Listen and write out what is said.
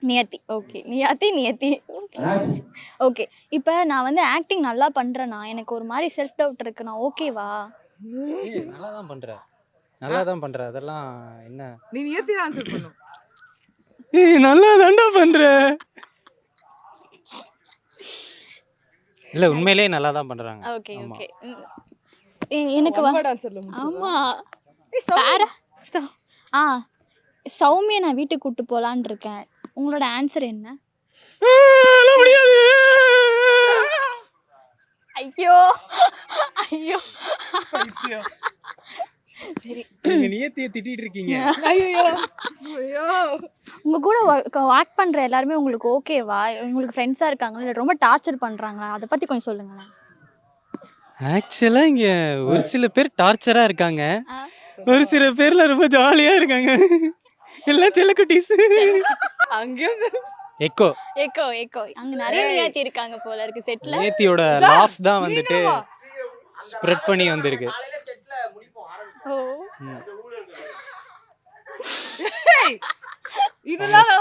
நியத்தி. Okay. நியத்தி. Okay. இப்ப நான் வந்து ஆக்டிங் நல்லா பண்றேனா, எனக்கு ஒரு மாரி செல்ஃப் டவுட் இருக்கு. நான் ஓகேவா? நல்லா தான் பண்ற. நல்லா தான் பண்ற. அதெல்லாம் என்ன? நீ நியத்தி ஆன்சர் பண்ணு. நல்லா தான்டா பண்ற. இல்ல உண்மையிலேயே நல்லா தான் பண்றாங்க. ஓகே, ஆமா. ஓகே. எனக்கு ஒன் வேர்ட் ஆன்சர்ல முடிச்சிடலாம். ஆமா. வேற ஆ சௌமிய நான் வீட்டுக்கு கூட்டு போலான்னு இருக்கேன். உங்களோட ஆன்சர் என்ன? முடியாது. ஐயோ! ஐயோ! சரி. நீங்க நியத்திய திட்டிட்டு இருக்கீங்க. ஐயோ ஐயோ உங்க கூட ஆக்ட் பண்ற எல்லாருமே உங்களுக்கு ஓகேவா? உங்களுக்கு ஃப்ரெண்ட்ஸா இருக்காங்களா? இல்ல ரொம்ப டார்ச்சர் பண்றாங்களா? அத பத்தி கொஞ்சம் சொல்லுங்களேன். ஆக்சுவலா இங்க ஒரு சில பேர் டார்ச்சரா இருக்காங்க. ஆ. ஒரு சில பேர்ல ரொம்ப ஜாலியா இருக்காங்க. எல்லாம் செல்லக்குட்டீஸ். அங்கேயும் எக்கோ. எக்கோ. அங்க நெறைய நியாத்தி இருக்காங்க போல இருக்கு செட்ல. நியத்தியோட லாஃப் தான் வந்துட்டு ஸ்ப்ரெட் பண்ணி வந்திருக்கு. ஓ. இதெல்லாம்